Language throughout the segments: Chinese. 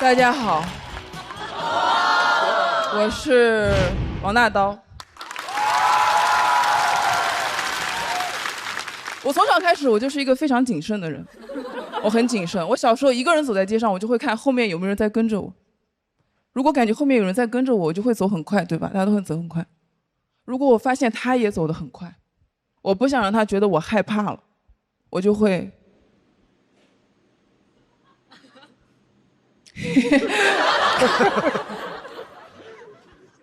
大家好，我是王大刀。我从小开始，我就是一个非常谨慎的人，我很谨慎。我小时候一个人走在街上，我就会看后面有没有人在跟着我。如果感觉后面有人在跟着我，我就会走很快，对吧？大家都会走很快。如果我发现他也走得很快，我不想让他觉得我害怕了，我就会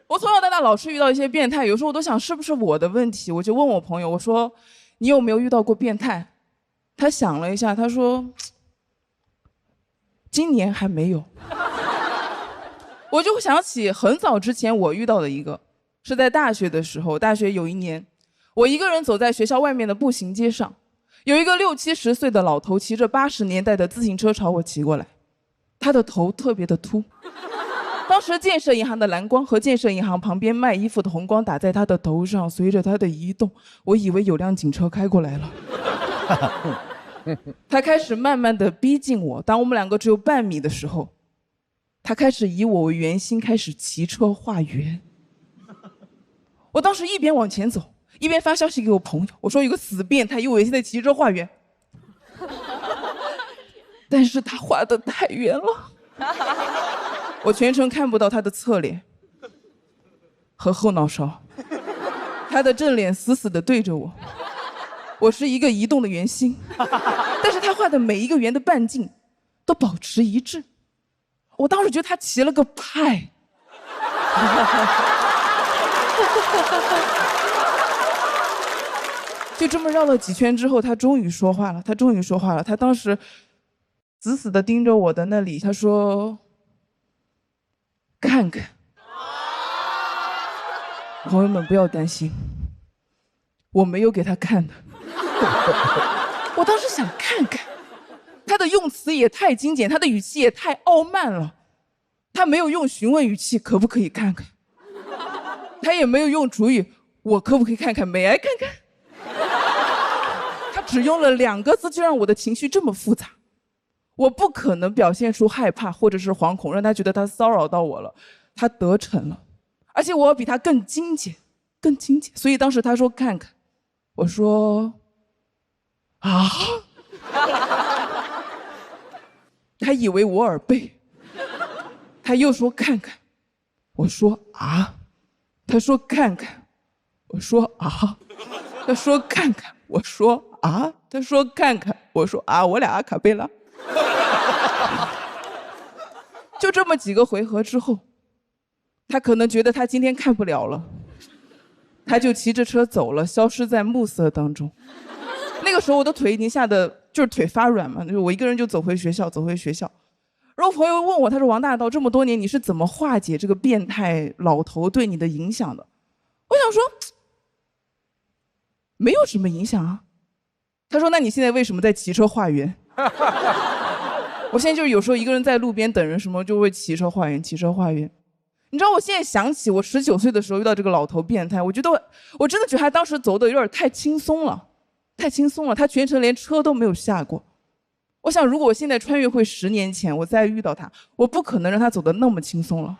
我从小到大老是遇到一些变态，有时候我都想是不是我的问题，我就问我朋友，我说你有没有遇到过变态？他想了一下，他说今年还没有。我就想起很早之前我遇到的一个，是在大学的时候，大学有一年，我一个人走在学校外面的步行街上，有一个60、70岁的老头骑着80年代的自行车朝我骑过来，他的头特别的秃。当时建设银行的蓝光和建设银行旁边卖衣服的红光打在他的头上，随着他的移动，我以为有辆警车开过来了。他开始慢慢的逼近我，当我们两个只有半米的时候，他开始以我为圆心，开始骑车画圆。我当时一边往前走，一边发消息给我朋友，我说有个死变态以我为现在骑车画圆。但是他画得太圆了，我全程看不到他的侧脸和后脑勺，他的正脸死死地对着我，我是一个移动的圆心，但是他画的每一个圆的半径都保持一致。我当时觉得他骑了个派。就这么绕了几圈之后，他终于说话了，他当时死死地盯着我的那里，他说看看。朋友们不要担心，我没有给他看的。我当时想看看，他的用词也太精简，他的语气也太傲慢了。他没有用询问语气，可不可以看看？他也没有用主语，我可不可以看看？美爱看看？他只用了2个字就让我的情绪这么复杂。我不可能表现出害怕或者是惶恐，让他觉得他骚扰到我了。他得逞了，而且我要比他更精简，更精简。所以当时他说看看，我说啊。他以为我耳背，他又说看看，我说啊。他说看看，我说啊。他说看看，我说啊。他说看看，我说啊。我俩阿卡贝拉。就这么几个回合之后，他可能觉得他今天看不了了，他就骑着车走了，消失在暮色当中。那个时候我的腿已经吓得就是腿发软嘛，我一个人就走回学校。然后朋友问我，他说王大刀这么多年你是怎么化解这个变态老头对你的影响的？我想说没有什么影响啊。他说那你现在为什么在骑车画圆？我现在就是有时候一个人在路边等人什么，就会骑车画圆。你知道我现在想起我19岁的时候遇到这个老头变态，我真的觉得他当时走的有点太轻松了，他全程连车都没有下过。我想如果我现在穿越回10年前，我再遇到他，我不可能让他走得那么轻松了。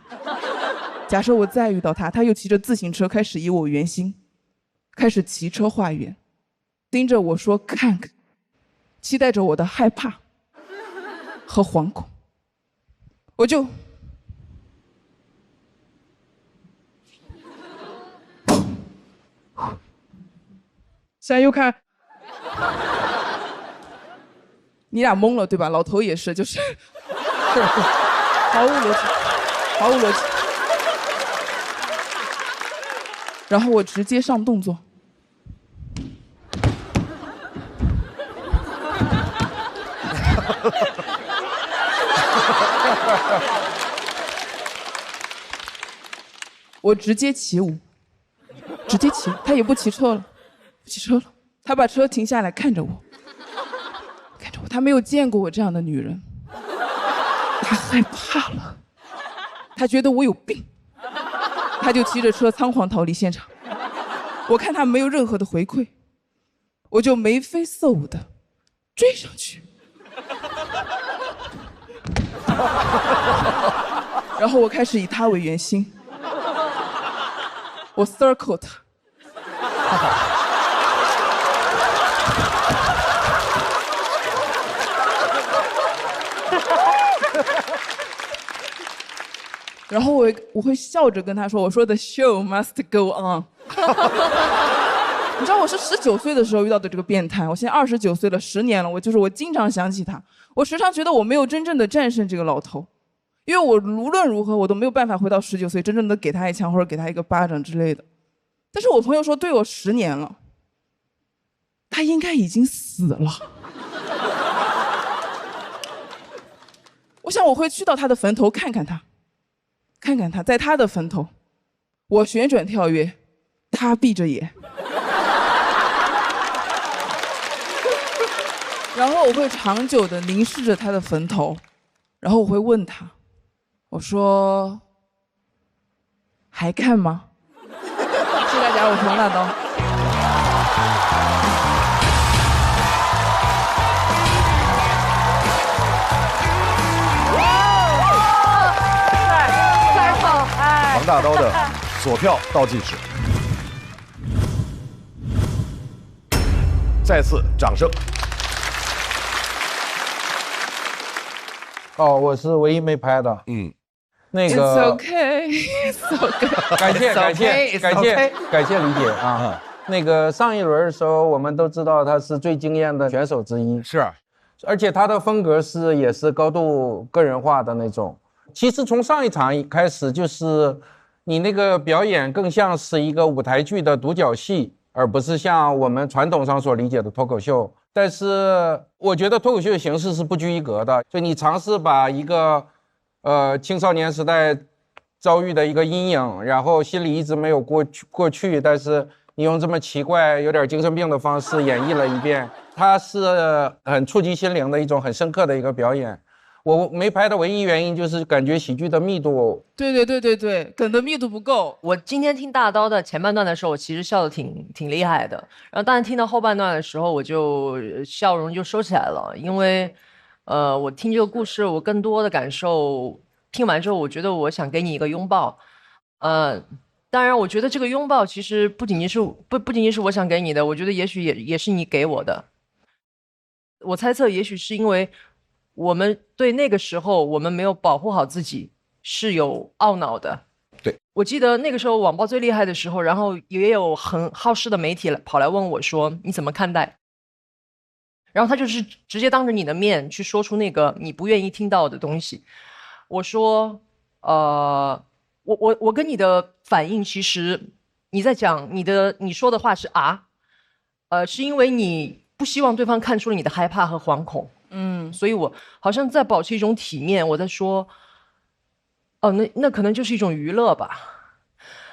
假设我再遇到他，他又骑着自行车开始以我圆心，开始骑车画圆，盯着我说看看，期待着我的害怕和惶恐。我就现在又看你俩懵了对吧？老头也是，就是毫无逻辑。然后我直接上动作，我直接起舞，他也不骑车了，他把车停下来看着我，他没有见过我这样的女人，他害怕了，他觉得我有病，他就骑着车仓皇逃离现场。我看他没有任何的回馈，我就眉飞色舞的追上去。然后我开始以他为圆心，我 circle 他。然后我会笑着跟他说：“我说 The show must go on。”你知道我是19岁的时候遇到的这个变态，我现在29岁了，10年了，我经常想起他，我时常觉得我没有真正的战胜这个老头，因为我无论如何我都没有办法回到19岁，真正的给他一枪或者给他一个巴掌之类的。但是我朋友说对我10年了，他应该已经死了。我想我会去到他的坟头看看他。看看他在他的坟头，我旋转跳跃，他闭着眼，然后我会长久地凝视着他的坟头，然后我会问他，我说还看吗？谢谢大家，我是王大刀。王大刀的索票倒计时，再次掌声。哦，我是唯一没拍的。那个 It's okay, it's okay。感谢理解啊。那个上一轮的时候，我们都知道他是最惊艳的选手之一，是，而且他的风格也是高度个人化的那种。其实从上一场开始，就是你那个表演更像是一个舞台剧的独角戏，而不是像我们传统上所理解的脱口秀。但是我觉得脱口秀的形式是不拘一格的，就你尝试把一个青少年时代遭遇的一个阴影，然后心里一直没有过去，但是你用这么奇怪有点精神病的方式演绎了一遍，它是很触及心灵的一种很深刻的一个表演。我没拍的唯一原因就是感觉喜剧的密度，对，梗的密度不够。我今天听大刀的前半段的时候，我其实笑得挺厉害的，然后但是听到后半段的时候，我就笑容就收起来了，因为我听这个故事，我更多的感受，听完之后，我觉得我想给你一个拥抱，当然，我觉得这个拥抱其实不仅仅是我想给你的，我觉得也许也是你给我的。我猜测，也许是因为我们对那个时候我们没有保护好自己是有懊恼的。对，我记得那个时候网暴最厉害的时候，然后也有很好事的媒体跑来问我说你怎么看待，然后他就是直接当着你的面去说出那个你不愿意听到的东西。我说我跟你的反应，其实你在讲你说的话是是因为你不希望对方看出了你的害怕和惶恐。所以我好像在保持一种体面，我在说，那可能就是一种娱乐吧。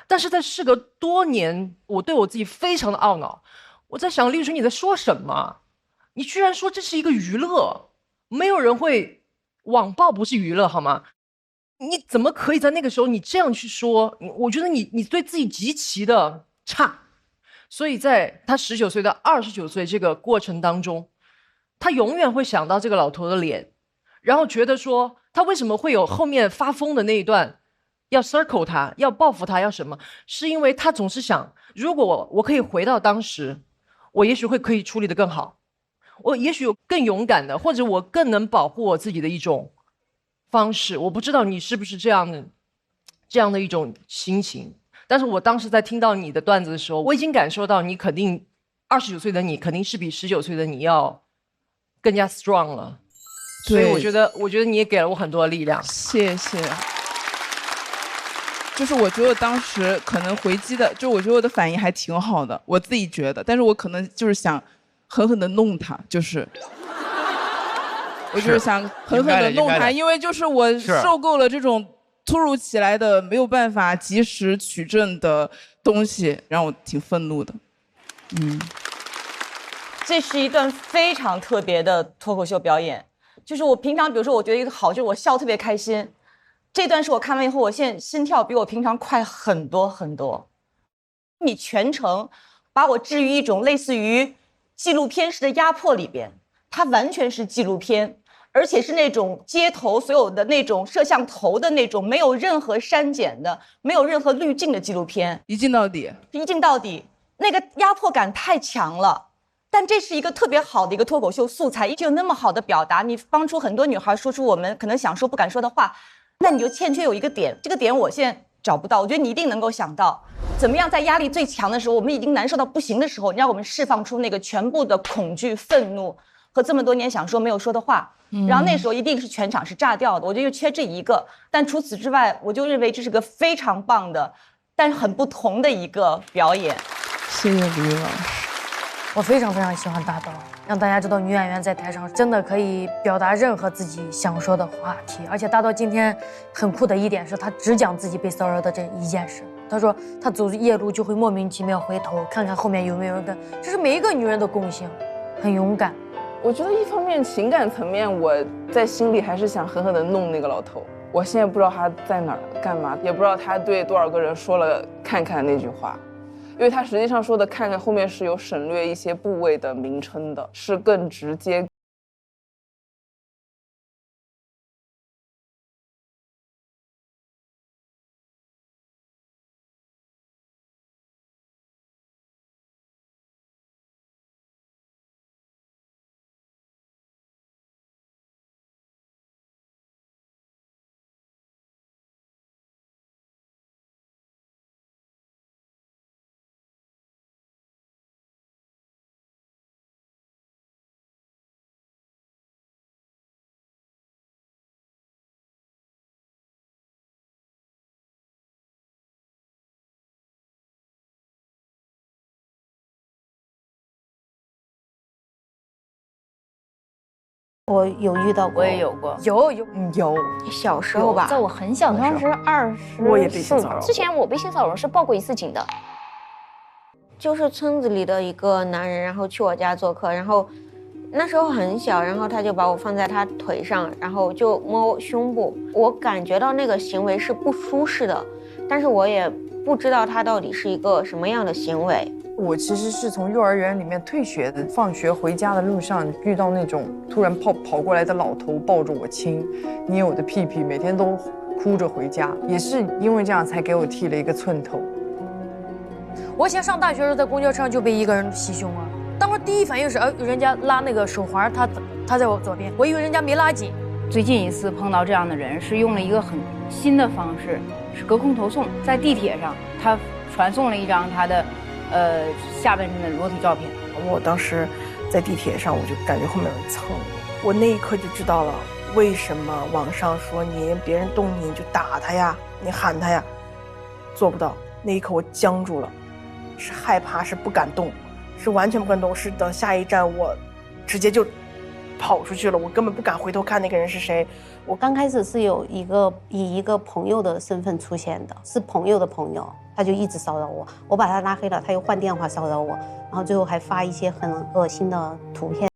但是在事隔多年，我对我自己非常的懊恼。我在想，丽水你在说什么？你居然说这是一个娱乐？没有人会网暴不是娱乐好吗？你怎么可以在那个时候你这样去说？我觉得你对自己极其的差。所以在他19岁到29岁这个过程当中，他永远会想到这个老头的脸，然后觉得说他为什么会有后面发疯的那一段，要 circle 他，要报复他，要什么？是因为他总是想，如果我可以回到当时，我也许可以处理得更好，我也许有更勇敢的，或者我更能保护我自己的一种方式。我不知道你是不是这样的一种心情，但是我当时在听到你的段子的时候，我已经感受到你肯定29岁的你肯定是比19岁的你要更加 strong 了，所以我觉得你也给了我很多的力量。谢谢。就是我觉得当时可能回击的，就我觉得我的反应还挺好的，我自己觉得，但是我可能就是想狠狠的弄他，就是我就是想狠狠的弄他，因为就是我受够了这种突如其来的没有办法及时取证的东西，让我挺愤怒的。这是一段非常特别的脱口秀表演，就是我平常比如说我觉得一个好，就是我笑特别开心，这段是我看完以后，我现在心跳比我平常快很多很多。你全程把我置于一种类似于纪录片式的压迫里边，它完全是纪录片，而且是那种街头所有的那种摄像头的那种没有任何删减的、没有任何滤镜的纪录片，一镜到底，一镜到底，那个压迫感太强了。但这是一个特别好的一个脱口秀素材，就有那么好的表达，你帮助很多女孩说出我们可能想说不敢说的话，那你就欠缺有一个点，这个点我现在找不到，我觉得你一定能够想到，怎么样在压力最强的时候，我们已经难受到不行的时候，你让我们释放出那个全部的恐惧、愤怒和这么多年想说没有说的话，然后那时候一定是全场是炸掉的，我觉得就缺这一个。但除此之外，我就认为这是个非常棒的，但是很不同的一个表演。谢谢李云老师。我非常非常喜欢大刀，让大家知道女演员在台上真的可以表达任何自己想说的话题。而且大刀今天很酷的一点是，他只讲自己被骚扰的这一件事。他说他走夜路就会莫名其妙回头看看后面有没有人，这是每一个女人的共性，很勇敢。我觉得一方面情感层面，我在心里还是想狠狠地弄那个老头。我现在不知道他在哪儿干嘛，也不知道他对多少个人说了看看那句话。因为他实际上说的看看后面是有省略一些部位的名称的，是更直接。我有遇到过，我也有过，有小时候吧，在我很小的时候，当时24，我也被性骚扰。之前我被性骚扰是报过一次警的，就是村子里的一个男人，然后去我家做客，然后那时候很小，然后他就把我放在他腿上，然后就摸我胸部，我感觉到那个行为是不舒适的，但是我也不知道他到底是一个什么样的行为。我其实是从幼儿园里面退学的，放学回家的路上遇到那种突然跑过来的老头，抱着我亲，捏我的屁屁，每天都哭着回家，也是因为这样才给我剃了一个寸头。我以前上大学的时候在公交车上就被一个人袭胸了，当时第一反应是，人家拉那个手环，他在我左边，我以为人家没拉紧。最近一次碰到这样的人，是用了一个很新的方式，是隔空投送，在地铁上，他传送了一张他的下半身的裸体照片。我当时在地铁上，我就感觉后面有人蹭我，那一刻就知道了为什么网上说你别人动你就打他呀，你喊他呀，做不到。那一刻我僵住了，是害怕，是不敢动，是完全不敢动，是等下一站我直接就跑出去了，我根本不敢回头看那个人是谁。我刚开始是以一个朋友的身份出现的，是朋友的朋友，他就一直骚扰我，我把他拉黑了，他又换电话骚扰我，然后最后还发一些很恶心的图片。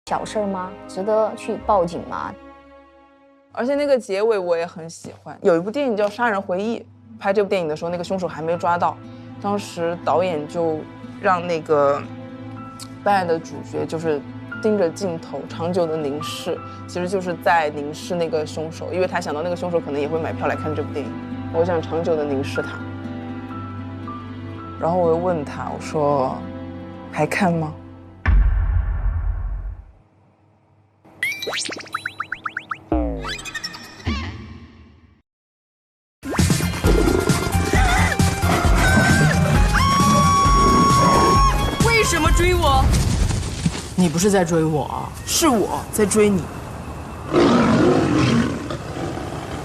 小事吗？值得去报警吗？而且那个结尾我也很喜欢。有一部电影叫《杀人回忆》，拍这部电影的时候，那个凶手还没抓到，当时导演就让那个办案的主角就是盯着镜头长久的凝视，其实就是在凝视那个凶手，因为他想到那个凶手可能也会买票来看这部电影，我想长久的凝视他。然后我又问他，我说还看吗？为什么追我？你不是在追我啊，是我在追你。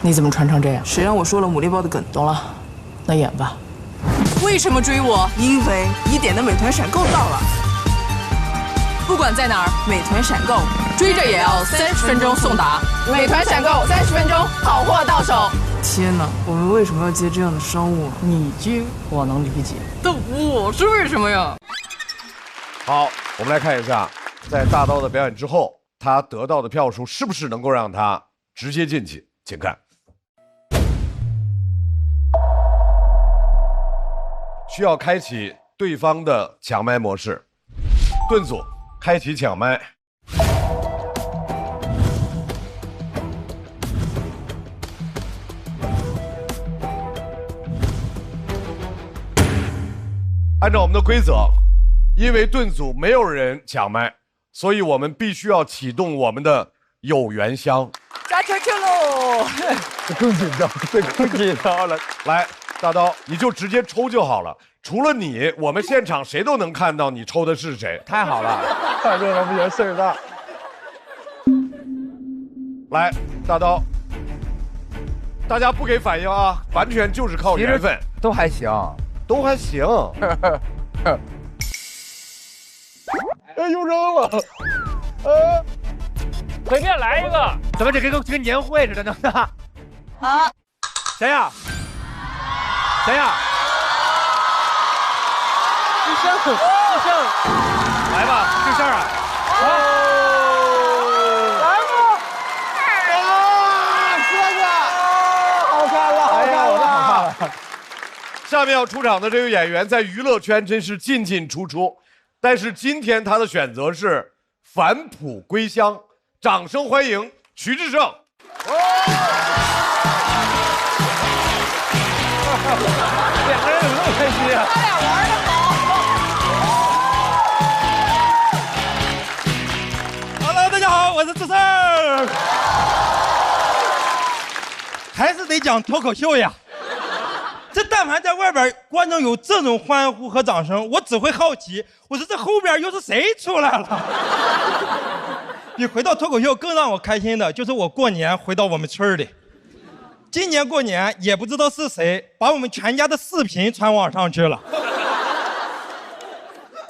你怎么穿成这样？谁让我说了牡蛎包的梗？懂了，那演吧。为什么追我？因为1点的美团闪购到了。不管在哪儿，美团闪购追着也要30分钟送达。美团闪购30分钟，好货到手。天哪，我们为什么要接这样的商务？你接我能理解，但我是为什么呀？好，我们来看一下，在大刀的表演之后，他得到的票数是不是能够让他直接晋级？请看。需要开启对方的抢麦模式，盾组开启抢麦。按照我们的规则，因为盾组没有人抢麦，所以我们必须要启动我们的有缘箱。抓球球喽！这更紧张，这更紧张了。来，大刀，你就直接抽就好了。除了你，我们现场谁都能看到你抽的是谁。太好了，太热闹不行，事儿大。来，大刀，大家不给反应啊，完全就是靠缘分。都还行，都还行。哎，又扔了。随便来一个，怎么这跟年会似的呢？啊，谁呀？谁呀？志胜，来吧，志胜啊！来吧！哥哥，好看了，好看了。下面要出场的这位演员在娱乐圈真是进进出出，但是今天他的选择是返璞归乡，掌声欢迎徐志胜。两个人怎么那么开心啊？他俩玩得好。Hello， 大家好，我是志胜。还是得讲脱口秀呀。这但凡在外边观众有这种欢呼和掌声，我只会好奇，我说这后边又是谁出来了？比回到脱口秀更让我开心的就是我过年回到我们村里。今年过年也不知道是谁把我们全家的视频传网上去了，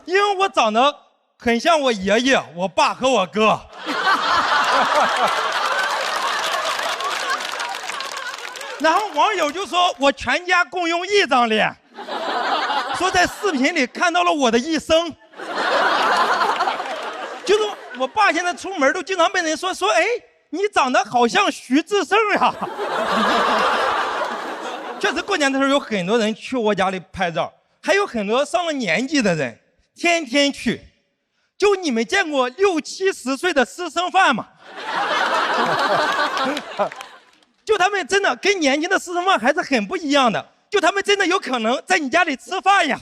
因为我长得很像我爷爷、我爸和我哥。然后网友就说我全家共用一张脸，说在视频里看到了我的一生。就是我爸现在出门都经常被人说，哎，你长得好像徐志胜呀。确实过年的时候有很多人去我家里拍照，还有很多上了年纪的人天天去。就你们见过60、70岁的私生饭吗？就他们真的跟年轻的私生饭还是很不一样的，就他们真的有可能在你家里吃饭呀。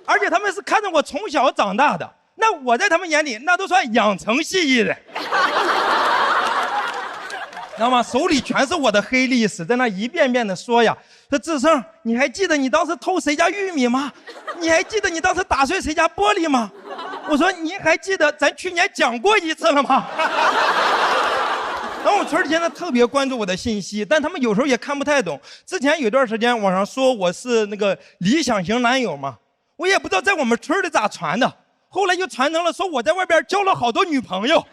而且他们是看着我从小长大的，那我在他们眼里那都算养成系艺人，知道吗？手里全是我的黑历史，在那一遍遍的说呀，说志胜，你还记得你当时偷谁家玉米吗？你还记得你当时打碎谁家玻璃吗？我说你还记得咱去年讲过一次了吗？然后我村里现在特别关注我的信息，但他们有时候也看不太懂。之前有段时间网上说我是那个理想型男友嘛，我也不知道在我们村里咋传的，后来就传成了说我在外边交了好多女朋友。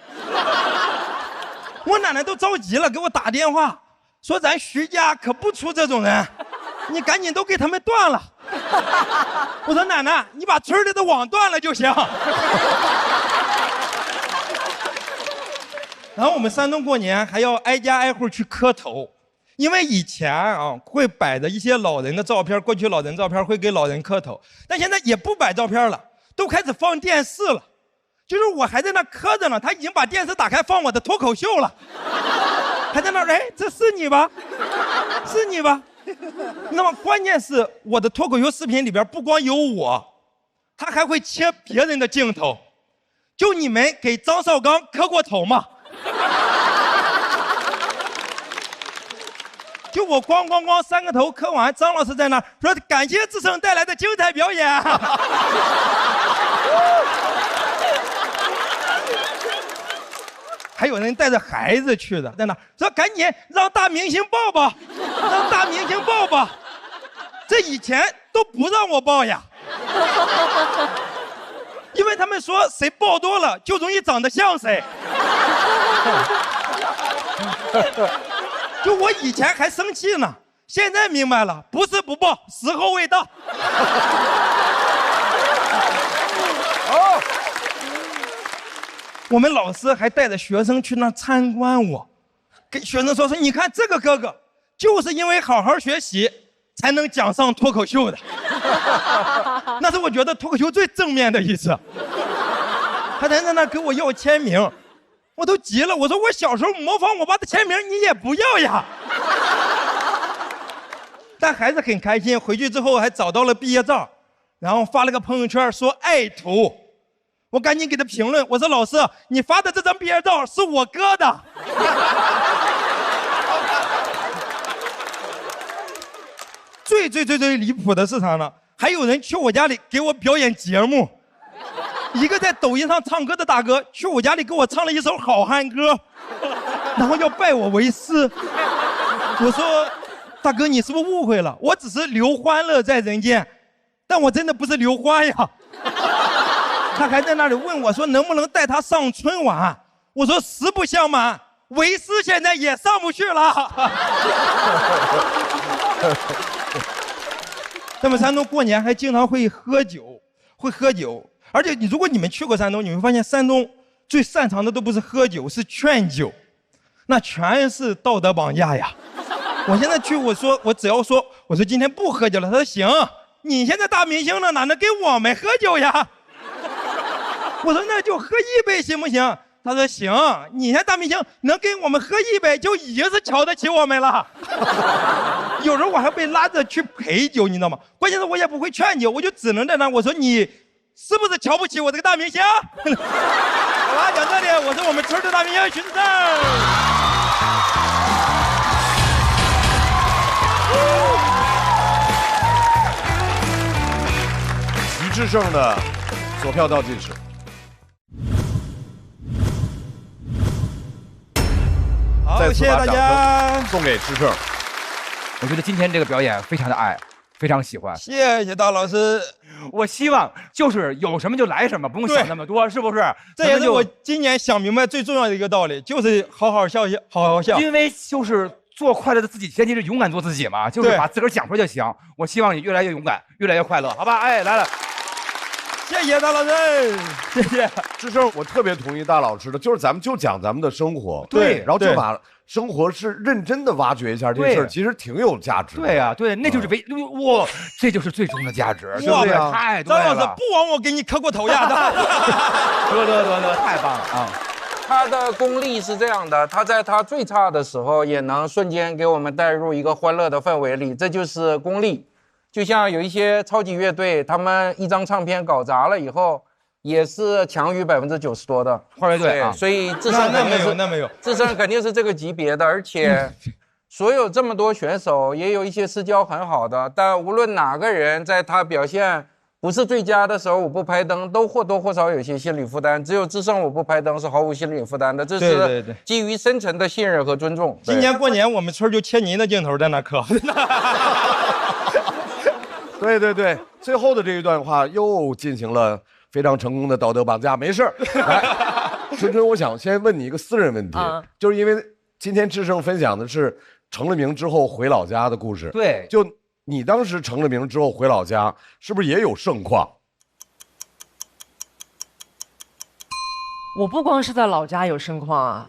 我奶奶都着急了，给我打电话说咱徐家可不出这种人，你赶紧都给他们断了。我说奶奶，你把村里的网断了就行。然后我们山东过年还要挨家挨户去磕头，因为以前啊会摆着一些老人的照片，过去老人照片会给老人磕头，但现在也不摆照片了，都开始放电视了。就是我还在那磕着呢，他已经把电视打开放我的脱口秀了，还在那儿，哎，这是你吧？是你吧？那么关键是我的脱口秀视频里边不光有我，他还会切别人的镜头。就你们给张绍刚磕过头吗？就我咣3个头磕完，张老师在那说感谢志胜带来的精彩表演。还有人带着孩子去的，在那说赶紧让大明星抱抱，让大明星抱抱。这以前都不让我抱呀。因为他们说谁爆多了就容易长得像谁。就我以前还生气呢，现在明白了，不是不爆，时候未到。哦，我们老师还带着学生去那参观我，给学生说你看这个哥哥，就是因为好好学习，才能讲上脱口秀的。那是我觉得脱口秀最正面的一次。他在那给我要签名，我都急了，我说我小时候模仿我爸的签名，你也不要呀。但孩子很开心，回去之后还找到了毕业照，然后发了个朋友圈说爱图。我赶紧给他评论，我说老师，你发的这张毕业照是我哥的。最离谱的是啥呢？还有人去我家里给我表演节目，一个在抖音上唱歌的大哥去我家里给我唱了一首好汉歌，然后要拜我为师。我说大哥，你是不是误会了？我只是刘欢乐在人间，但我真的不是刘欢呀。他还在那里问我说能不能带他上春晚，我说实不相瞒，为师现在也上不去了。他们山东过年还经常会喝酒，而且如果你们去过山东，你会发现山东最擅长的都不是喝酒，是劝酒，那全是道德绑架呀。我现在去，我只要说，我说今天不喝酒了，他说行，你现在大明星了，哪能给我们喝酒呀？我说那就喝一杯行不行？他说行，你现在大明星能给我们喝一杯，就已经是瞧得起我们了。有时候我还被拉着去陪酒，你知道吗？关键是我也不会劝酒，我就只能在那我说你是不是瞧不起我这个大明星？好吧，讲这里，我是我们村的大明星徐志胜。徐志胜的索票倒计时。好，谢谢大家，送给志胜。我觉得今天这个表演非常的爱，非常喜欢。谢谢大老师。我希望就是有什么就来什么，不用想那么多，是不是？这也是我今年想明白最重要的一个道理，就是好好笑，好好笑。因为就是做快乐的自己，前提是勇敢做自己嘛，就是把自个儿讲出来就行。我希望你越来越勇敢，越来越快乐，好吧？哎，来了。谢谢大老师，谢谢志胜，我特别同意大老师的，就是咱们就讲咱们的生活，对，然后就把生活是认真的挖掘一下，这事儿其实挺有价值的。对呀，对，那就是哇，这就是最终的价值，对不对？太对了，张老师不枉我给你磕过头呀！得，太棒了啊！他的功力是这样的，他在他最差的时候也能瞬间给我们带入一个欢乐的氛围里，这就是功力。就像有一些超级乐队，他们一张唱片搞砸了以后，也是强于90%多的花乐队啊。所以志胜那没有，志胜肯定是这个级别的，而且所有这么多选手，也有一些私交很好的，但无论哪个人在他表现不是最佳的时候，我不拍灯，都或多或少有些心理负担。只有志胜我不拍灯是毫无心理负担的，这是基于深层的信任和尊重。今年过年我们村就切您的镜头在那磕。对，最后的这一段话又进行了非常成功的道德绑架。没事，来，春春，我想先问你一个私人问题，就是因为今天志胜分享的是成了名之后回老家的故事。对，就你当时成了名之后回老家，是不是也有盛况？我不光是在老家有盛况啊，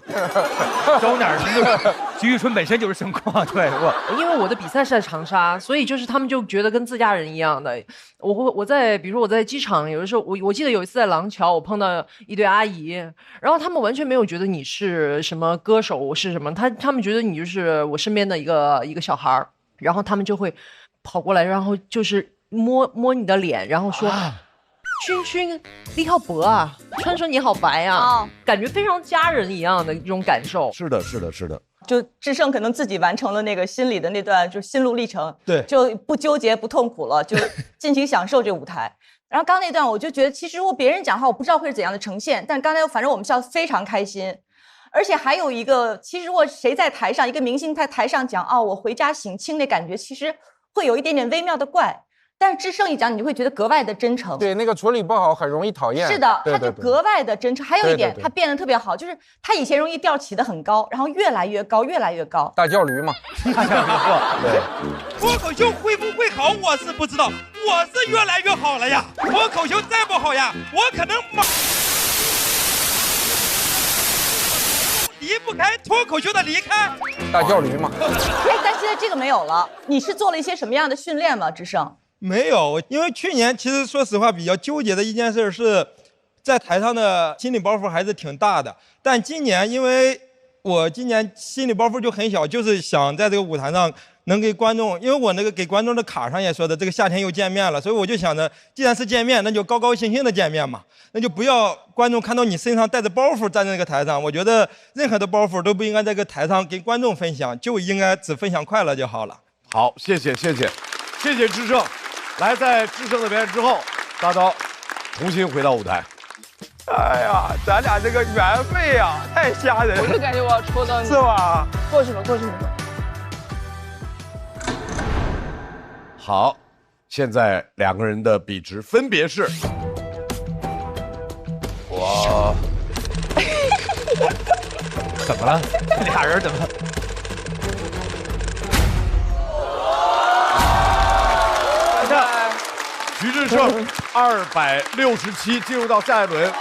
走哪儿去？徐玉春本身就是盛况，对因为我的比赛是在长沙，所以就是他们就觉得跟自家人一样的。比如说我在机场，有的时候我记得有一次在廊桥，我碰到一对阿姨，然后他们完全没有觉得你是什么歌手是什么，他们觉得你就是我身边的一个小孩儿，然后他们就会跑过来，然后就是摸你的脸，然后说。君，你好白啊！川说你好白啊！感觉非常家人一样的一种感受。是的。就志胜可能自己完成了那个心理的那段就是心路历程，对，就不纠结不痛苦了，就尽情享受这个舞台。然后刚那段我就觉得，其实如果别人讲话，我不知道会是怎样的呈现，但刚才反正我们笑得非常开心。而且还有一个，其实如果谁在台上，一个明星在台上讲我回家省亲那感觉，其实会有一点点微妙的怪。但是智胜一讲，你就会觉得格外的真诚。对，那个处理不好很容易讨厌。是的，对他就格外的真诚。还有一点，对他变得特别好，就是他以前容易调起得很高，然后越来越高，越来越高。大叫驴嘛。对。脱口秀会不会好，我是不知道，我是越来越好了呀。脱口秀再不好呀，我可能离不开脱口秀的离开。大叫驴嘛。哎，但现在这个没有了。你是做了一些什么样的训练吗？智胜？没有，因为去年其实说实话比较纠结的一件事是，在台上的心理包袱还是挺大的。但今年因为我今年心理包袱就很小，就是想在这个舞台上能给观众，因为我那个给观众的卡上也说的，这个夏天又见面了，所以我就想着，既然是见面，那就高高兴兴的见面嘛，那就不要观众看到你身上带着包袱站在那个台上。我觉得任何的包袱都不应该在这个台上跟观众分享，就应该只分享快乐就好了。好，谢谢智胜。来，在智胜的表演之后，大刀重新回到舞台。哎呀，咱俩这个缘分呀，太吓人了。我就感觉我要戳到你，是吧？过去吧。好，现在2个人的比值分别是，我怎么了？俩人怎么了？徐志胜267进入到下一轮。